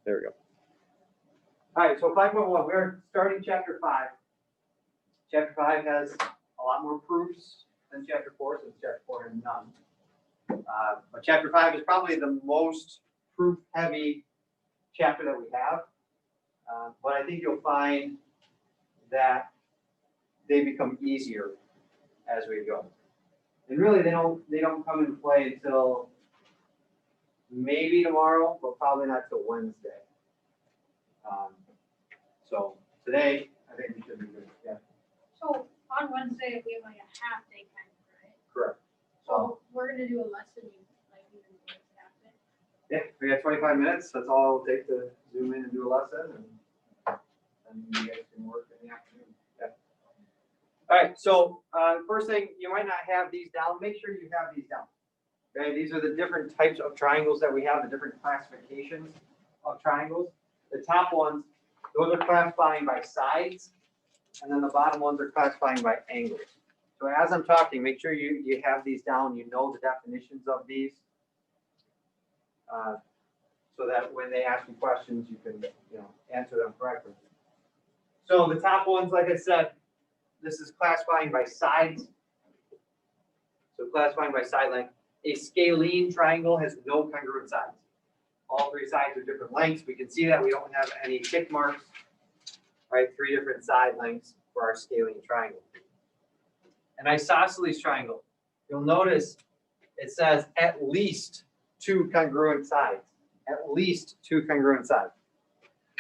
There we go. All right, so 5.1, we're starting chapter 5. Chapter 5 has a lot more proofs than chapter 4, since chapter 4 has none. But chapter 5 is probably the most proof-heavy chapter that we have. But I think you'll find that they become easier as we go. And really, they don't come into play until maybe tomorrow, but probably not till Wednesday. So today, I think we should be good. Yeah. So on Wednesday, we have like a half day kind of, right? Correct. So we're gonna do a lesson, like even though it's half day. Yeah, we got 25 minutes. That's all it'll take to zoom in and do a lesson, and you guys can work in the afternoon. Yeah. All right. So first thing, you might not have these down. Make sure you have these down. Okay. These are the different types of triangles that we have. The different classifications of triangles. The top ones, those are classifying by sides, and then the bottom ones are classifying by angles. So as I'm talking, make sure you have these down. You know the definitions of these. So that when they ask you questions, you can answer them correctly. So the top ones, like I said, this is classifying by sides. So classifying by side length. A scalene triangle has no congruent sides. All three sides are different lengths. We can see that we don't have any tick marks, right? 3 different side lengths for our scalene triangle. An isosceles triangle, you'll notice it says at least 2 congruent sides. At least 2 congruent sides.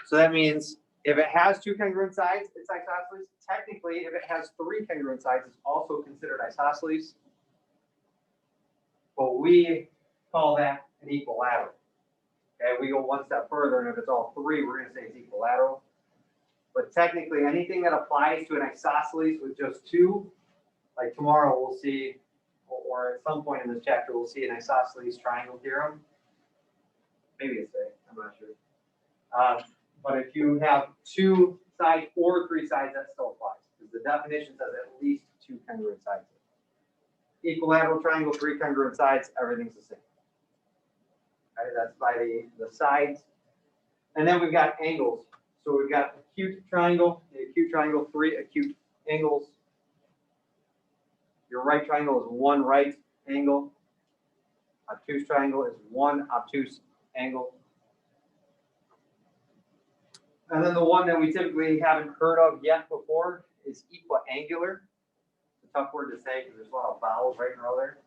So that means if it has 2 congruent sides, it's isosceles. Technically, if it has 3 congruent sides, it's also considered isosceles. But we call that an equilateral. Okay, we go one step further, and if it's all 3, we're going to say it's equilateral. But technically, anything that applies to an isosceles with just 2, like tomorrow we'll see, or at some point in this chapter, we'll see an isosceles triangle theorem. Maybe it's today, I'm not sure. But if you have 2 sides or 3 sides, that still applies. Because the definition says at least 2 congruent sides. Equilateral triangle, 3 congruent sides, everything's the same. All right, that's by the sides. And then we've got angles. So we've got acute triangle, the acute triangle, 3 acute angles. Your right triangle is 1 right angle. Obtuse triangle is 1 obtuse angle. And then the one that we typically haven't heard of yet before is equiangular. It's a tough word to say because there's a lot of vowels right in a row there.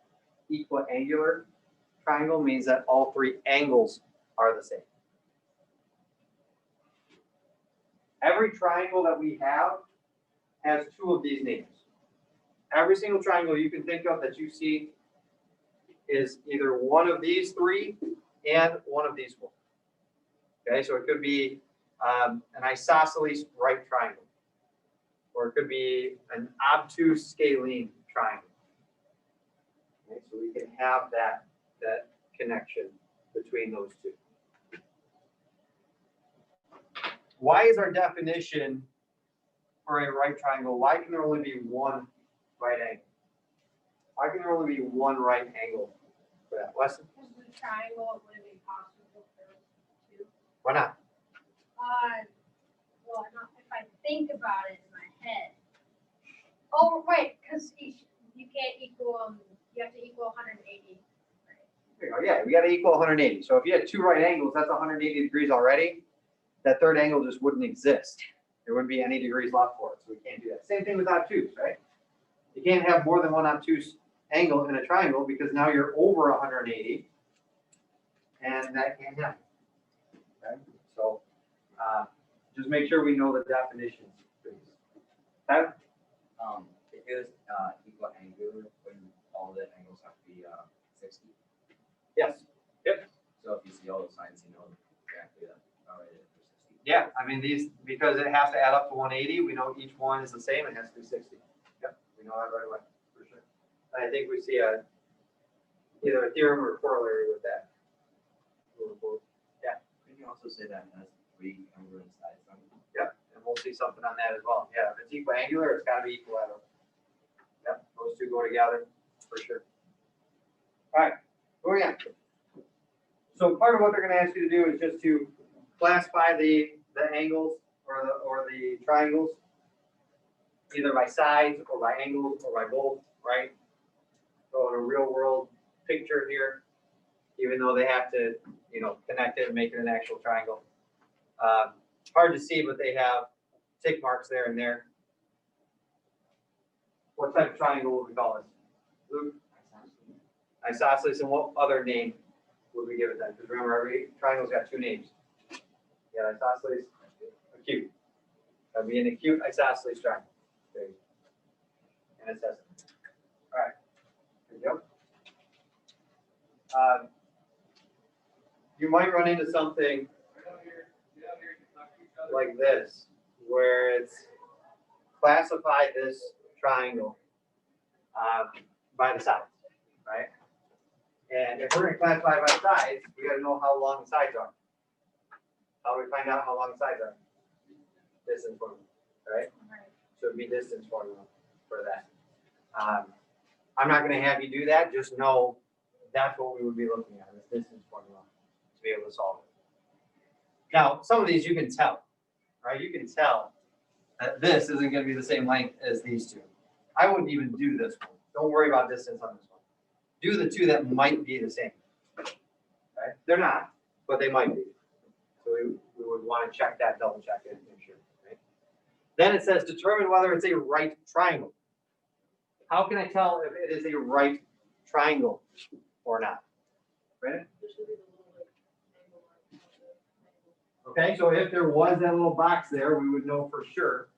Equiangular triangle means that all 3 angles are the same. Every triangle that we have has 2 of these names. Every single triangle you can think of that you see is either one of these 3 and one of these 4. Okay, so it could be an isosceles right triangle, or it could be an obtuse scalene triangle. Okay, so we can have that connection between those 2. Why is our definition for a right triangle? Why can there only be 1 right angle? Why can there only be 1 right angle for that? Weston? Because the triangle would be possible for 2. Why not? Well, if I think about it in my head. Oh, right, because you can't equal, you have to equal 180. There you go. Yeah, we got to equal 180. So if you had 2 right angles, that's 180 degrees already. That third angle just wouldn't exist. There wouldn't be any degrees left for it, so we can't do that. Same thing with obtuse, right? You can't have more than 1 obtuse angle in a triangle because now you're over 180, and that can't happen. Okay? So just make sure we know the definitions, please. Okay? It is equiangular when all the angles have to be 60. Yes. Yep. So if you see all the signs, you know exactly that. All right, for 60. Yeah, I mean these, because it has to add up to 180, we know each one is the same, it has to be 60. Yep, we know that right away, for sure. And I think we see either a theorem or a corollary with that. Yeah. Can you also say that it has 3 congruent sides? Yep, and we'll see something on that as well. Yeah, if it's equiangular, it's got to be equilateral. Yep, those 2 go together, for sure. All right, moving on. So part of what they're going to ask you to do is just to classify the angles or the triangles either by sides or by angles or by both, right? So in a real world picture here, even though they have to, you know, connect it and make it an actual triangle. Hard to see, but they have tick marks there and there. What type of triangle would we call this? Luke? Isosceles, and what other name would we give it then? Because remember, every triangle's got two names. Yeah, isosceles, acute. That'd be an acute isosceles triangle. There you go. And it's S. All right. There you go. You might run into something like this, where it's classify this triangle by the sides, right? And if we're going to classify by the sides, we got to know how long the sides are. How do we find out how long the sides are? Distance formula, right? So it'd be distance formula for that. I'm not going to have you do that. Just know that's what we would be looking at, this distance formula, to be able to solve it. Now, some of these you can tell, right? You can tell that this isn't going to be the same length as these two. I wouldn't even do this one. Don't worry about distance on this one. Do the two that might be the same. Right? They're not, but they might be. So we would want to check that, double check it, make sure. Right? Then it says determine whether it's a right triangle. How can I tell if it is a right triangle or not? Right? Okay, so if there was that little box there, we would know for sure.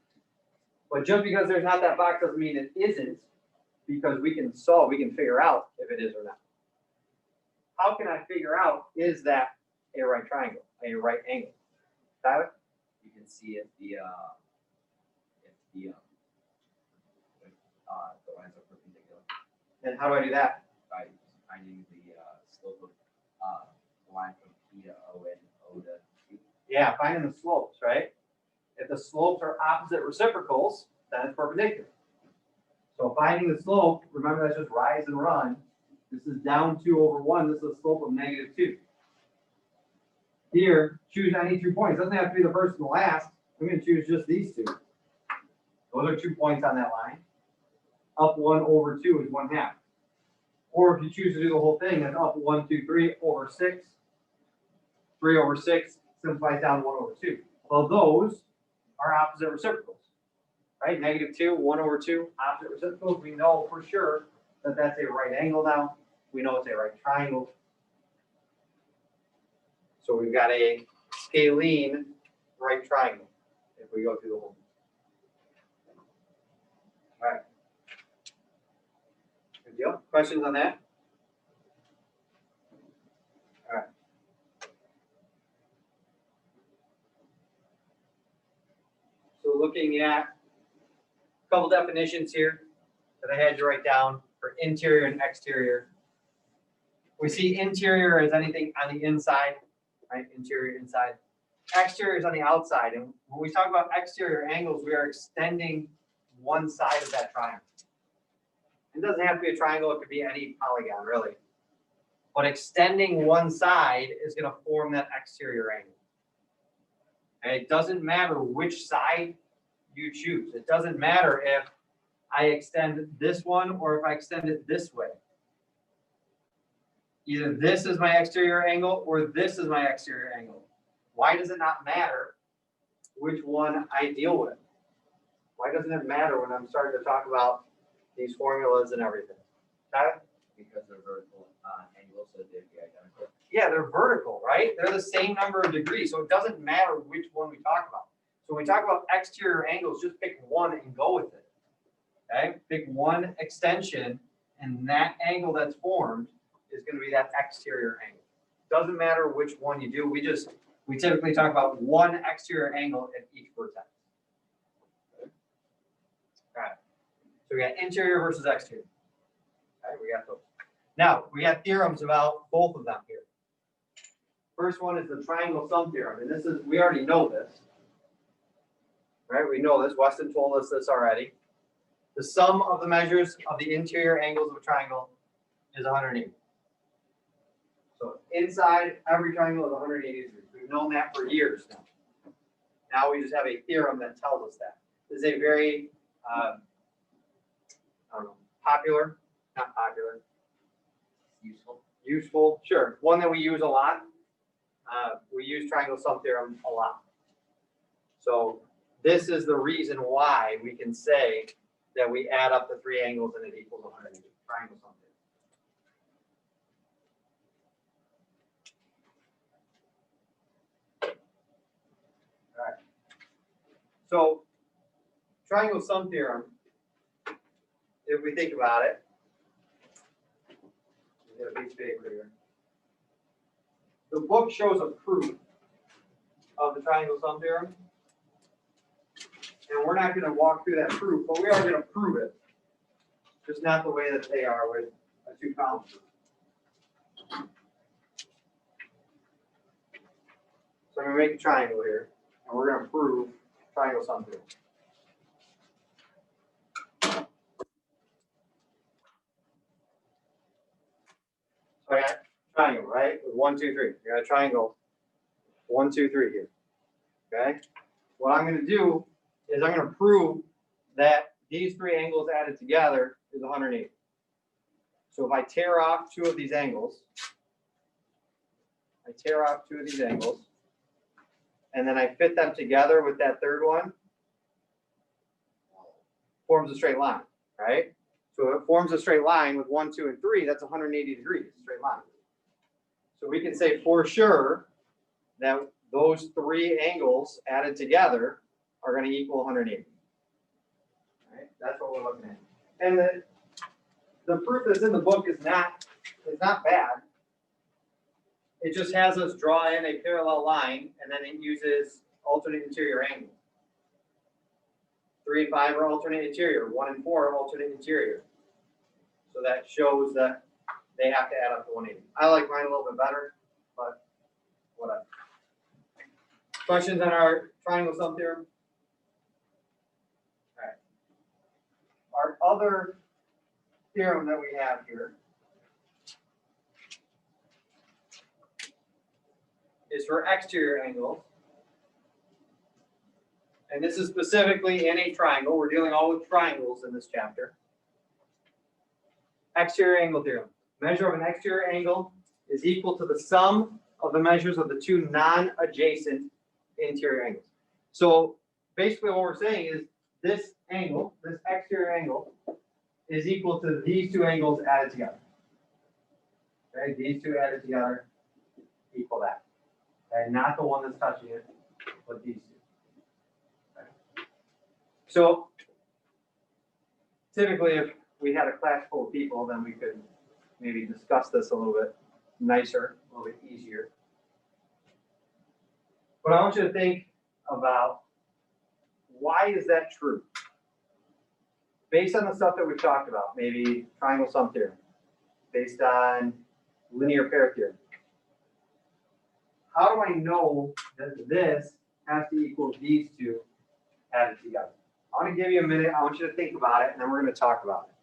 But just because there's not that box doesn't mean it isn't, because we can figure out if it is or not. How can I figure out, is that a right triangle, a right angle? Tyler? You can see if the lines are perpendicular And how do I do that? by finding the slope of the line from P to O and O to Q. Yeah, finding the slopes, right? If the slopes are opposite reciprocals, then it's perpendicular. So finding the slope, remember that's just rise and run. This is down 2 over 1. This is a slope of -2. Here, choose any 2 points. Doesn't have to be the first and the last. I'm going to choose just these two. Those are 2 points on that line. Up 1 over 2 is 1/2. Or if you choose to do the whole thing, that's up 1, 2, 3 over 6. 3 over 6 simplifies down to 1 over 2. Well, those are opposite reciprocals, right? -2, 1 over 2, opposite reciprocals. We know for sure that that's a right angle now. We know it's a right triangle. So we've got a scalene right triangle if we go through the whole thing. All right. Good deal. Questions on that? All right. So looking at a couple definitions here that I had you write down for interior and exterior. We see interior as anything on the inside, right? Interior, inside. Exterior is on the outside. And when we talk about exterior angles, we are extending one side of that triangle. It doesn't have to be a triangle, it could be any polygon, really. But extending one side is going to form that exterior angle. And it doesn't matter which side you choose. It doesn't matter if I extend this one or if I extend it this way. Either this is my exterior angle or this is my exterior angle. Why does it not matter which one I deal with? Why doesn't it matter when I'm starting to talk about these formulas and everything? Tyler? Because they're vertical angles, so they'd be identical. Yeah, they're vertical, right? They're the same number of degrees, so it doesn't matter which one we talk about. So when we talk about exterior angles, just pick one and go with it. Okay? Pick one extension, and that angle that's formed is going to be that exterior angle. Doesn't matter which one you do. We typically talk about one exterior angle at each vertex. Okay. All right. So we got interior versus exterior. Okay, we got those. Now, we got theorems about both of them here. First one is the triangle sum theorem, and this is, we already know this. Right, we know this. Weston told us this already. The sum of the measures of the interior angles of a triangle is 180. So inside every triangle is 180 degrees. We We've known that for years now. Now we just have a theorem that tells us that. This is a very, I don't know, popular, not popular, useful, sure, one that we use a lot. We use triangle sum theorem a lot. So this is the reason why we can say that we add up the three angles and it equals 180. Triangle sum theorem. All right. So triangle sum theorem, if we think about it, we have a piece of paper here. The book shows a proof of the triangle sum theorem. And we're not going to walk through that proof, but we are going to prove it. Just not the way that they are with a two-column proof. So I'm going to make a triangle here, and we're going to prove triangle sum theorem. So I got triangle, right? With 1, 2, 3. I got a triangle. 1, 2, 3 here. Okay. What I'm going to do is I'm going to prove that these three angles added together is 180. So if I tear off two of these angles, and then I fit them together with that third one, forms a straight line, right? So if it forms a straight line with 1, 2, and 3, that's 180 degrees, straight line. So we can say for sure that those three angles added together are going to equal 180. Right? That's what we're looking at. And the proof that's in the book is not bad. It just has us draw in a parallel line, and then it uses alternate interior angle. 3 and 5 are alternate interior. 1 and 4 are alternate interior. So that shows that they have to add up to 180. I like mine a little bit better, but whatever. Questions on our triangle sum theorem? All right. Our other theorem that we have here is for exterior angles. And this is specifically in a triangle. We're dealing all with triangles in this chapter. Exterior angle theorem. Measure of an exterior angle is equal to the sum of the measures of the two non-adjacent interior angles. So basically what we're saying is this angle, this exterior angle, is equal to these two angles added together. Okay, these two added together equal that. Okay, not the one that's touching it, but these two. Okay. So typically if we had a class full of people, then we could maybe discuss this a little bit nicer, a little bit easier. But I want you to think about why is that true? Based on the stuff that we've talked about, maybe triangle sum theorem, based on linear pair theorem. How do I know that this has to equal these two added together? I want to give you a minute. I want you to think about it, and then we're going to talk about it.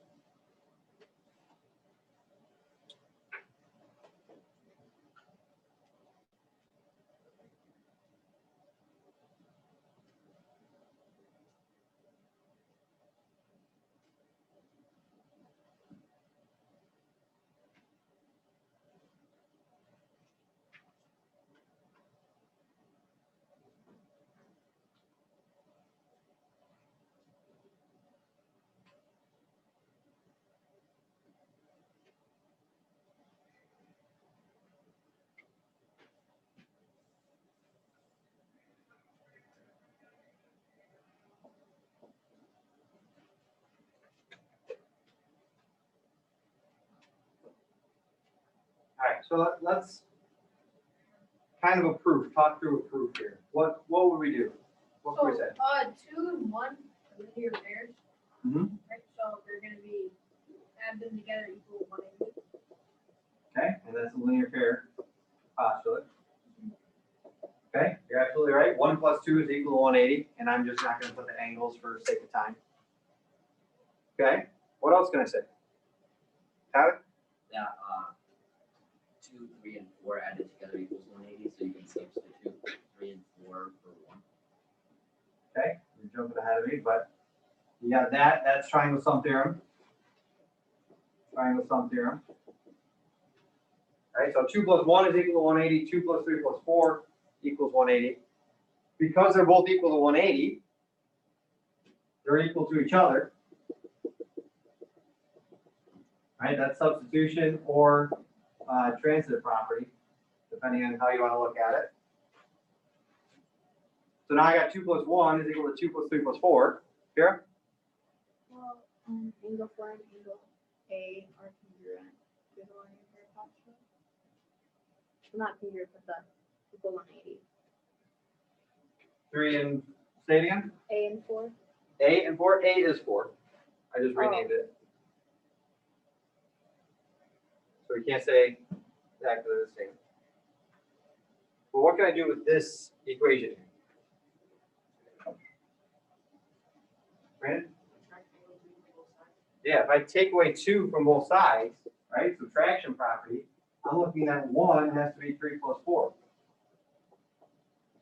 All right, so let's kind of talk through a proof here. What would we do? What would we say? 2 and 1 are linear pairs. Mhm. Right, so they're going to be add them together equal 180. Okay, and that's a linear pair postulate. Okay, you're absolutely right. 1 plus 2 is equal to 180, and I'm just not going to put the angles for sake of time. Okay, what else can I say? Tyler? Yeah, 2, 3, and 4 added together equals 180, so you can substitute jumping ahead of me, but you got that, that's triangle sum theorem. Triangle sum theorem. All right, so 2 plus 1 is equal to 180, 2 plus 3 plus 4 equals 180. Because they're both equal to 180, they're equal to each other. All right, that's substitution or transitive property, depending on how you want to look at it. So now I got 2 plus 1 is equal to 2 plus 3 plus 4. Here? Well, angle 4 and angle A are congruent. Do the line of your posture? Well, not congruent, but the equal 180. 3 and, say it again? A and 4. A and 4, A is 4. I just renamed it. So we can't say exactly the same. Well, what can I do with this equation? Brandon? Yeah, if I take away 2 from both sides, right, subtraction property, I'm looking at 1 has to be 3 plus 4.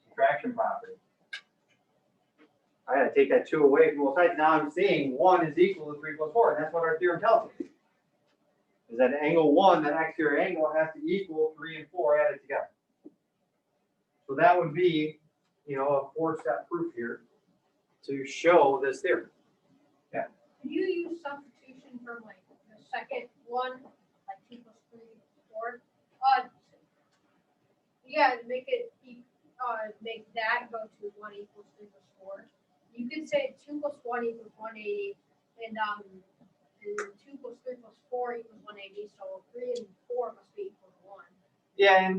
Subtraction property. I gotta take that 2 away from both sides. Now I'm seeing 1 is equal to 3 plus 4, and that's what our theorem tells me. Is that angle 1, that exterior angle, has to equal 3 and 4 added together. So that would be, you know, a 4-step proof here to show this theorem. Yeah. Could you use substitution from like the second one, like 2 plus 3 4? Yeah, make it make that go to 1 equals 3 plus 4. You could say 2 plus 1 equals 180, and 2 plus 3 plus 4 equals 180. So 3 and 4 must be equal to 1. Yeah,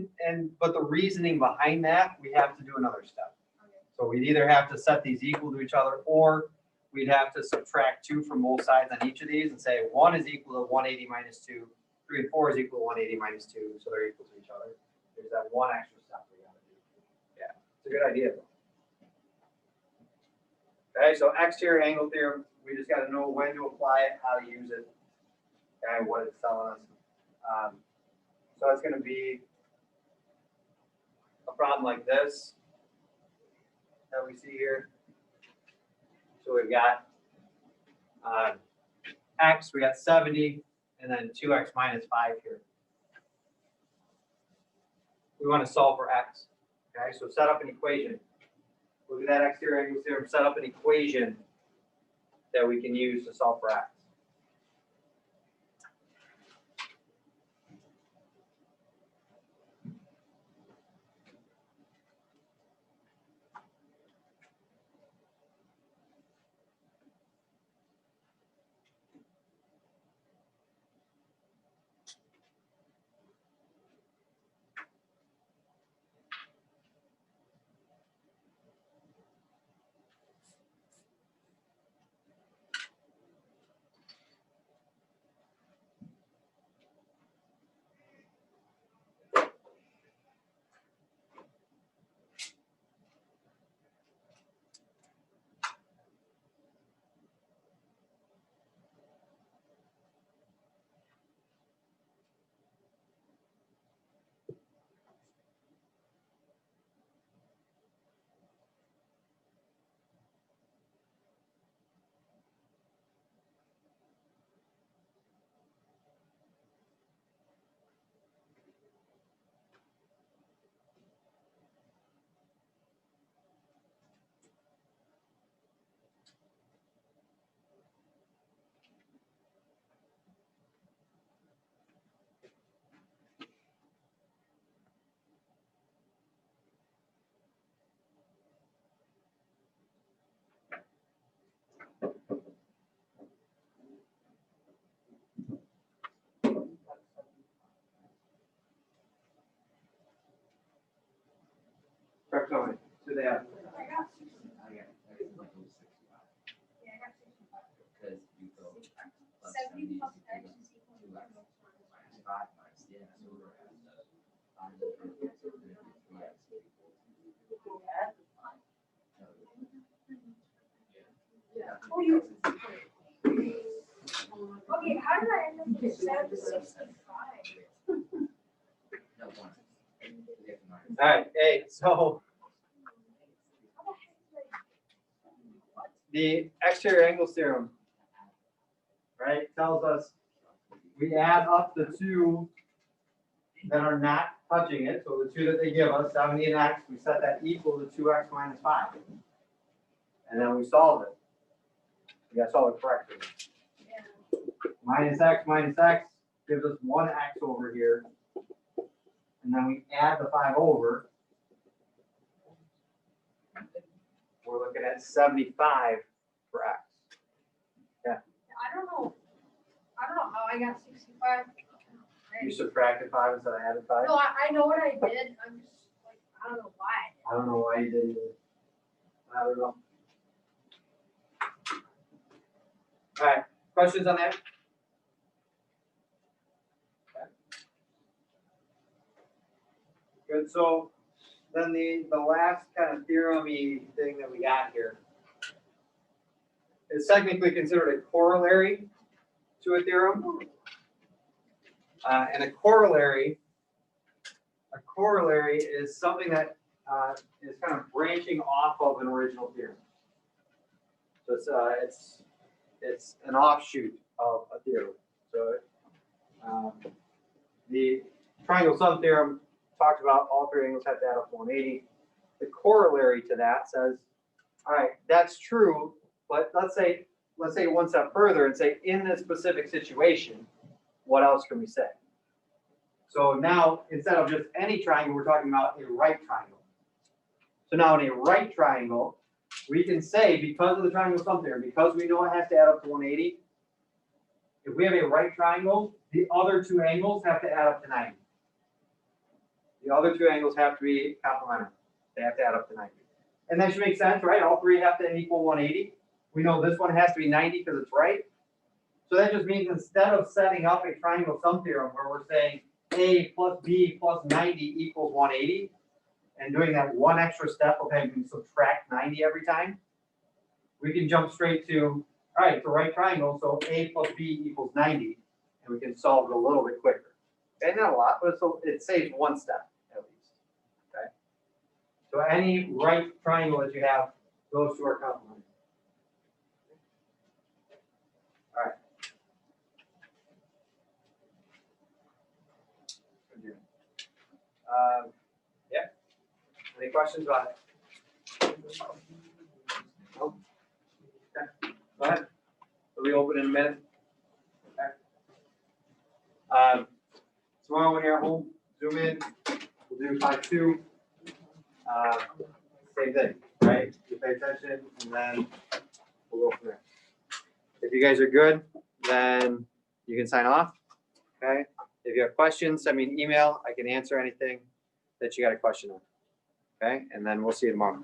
but the reasoning behind that, we have to do another step. Okay. So we'd either have to set these equal to each other, or we'd have to subtract 2 from both sides on each of these and say 1 is equal to 180 minus 2, 3 and 4 is equal to 180 minus 2, so they're equal to each other. There's that one extra step we gotta do. Yeah, it's a good idea. Okay, so exterior angle theorem, we just gotta know when to apply it, how to use it, and what it's telling us. So it's gonna be a problem like this that we see here. So we've got x, we got 70, and then 2x minus 5 here. We want to solve for x. Okay, so set up an equation. Look at that exterior angle theorem, set up an equation that we can use to solve for x. Correct, Tony. Do they have? I got 65. Yeah, I got 65. Because you go plus 70 plus x equals is equal to 2x minus 5. 5 minus, yeah, so we're at the 5 equals 3x yeah. Oh, you. Okay, how did I end up with 765? No, 1. We have to minus. All right, hey, so How the heck did I- the exterior angles theorem, right, tells us we add up the two that are not touching it, so the two that they give us, 70 and x, we set that equal to 2x minus 5. And then we solve it. We gotta solve it correctly. Yeah. Minus x gives us 1x over here. And then we add the 5 over. We're looking at 75 for x. I don't know how I got 65. You subtracted 5 instead of added 5? No, I know what I did. I'm just like, I don't know why. I don't know why you did it. I don't know. All right, questions on that? Okay. Good, so then the last kind of theorem-y thing that we got here is technically considered a corollary to a theorem. And a corollary is something that is kind of branching off of an original theorem. So it's an offshoot of a theorem. So the triangle sum theorem talked about all three angles have to add up to 180. The corollary to that says, all right, that's true, but let's say one step further and say in this specific situation, what else can we say? So now, instead of just any triangle, we're talking about a right triangle. So now in a right triangle, we can say, because of the triangle sum theorem, because we know it has to add up to 180, if we have a right triangle, the other two angles have to add up to 90. The other two angles have to be complementary. They have to add up to 90. And that should make sense, right? All three have to equal 180. We know this one has to be 90 because it's right. So that just means instead of setting up a triangle sum theorem where we're saying A plus B plus 90 equals 180, and doing that one extra step of having to subtract 90 every time, we can jump straight to, all right, it's a right triangle, so A plus B equals 90, and we can solve it a little bit quicker. Okay, not a lot, but it saves one step at least. Okay, so any right triangle that you have, those two are complementary. All right. Yeah. Any questions about it? No? Okay. Go ahead. We'll reopen in a minute. Okay. Tomorrow when you're at home, zoom in. We'll do 5-2. Same thing, right? You pay attention, and then we'll go from there. If you guys are good, then you can sign off. Okay. If you have questions, send me an email. I can answer anything that you got a question on. Okay, and then we'll see you tomorrow.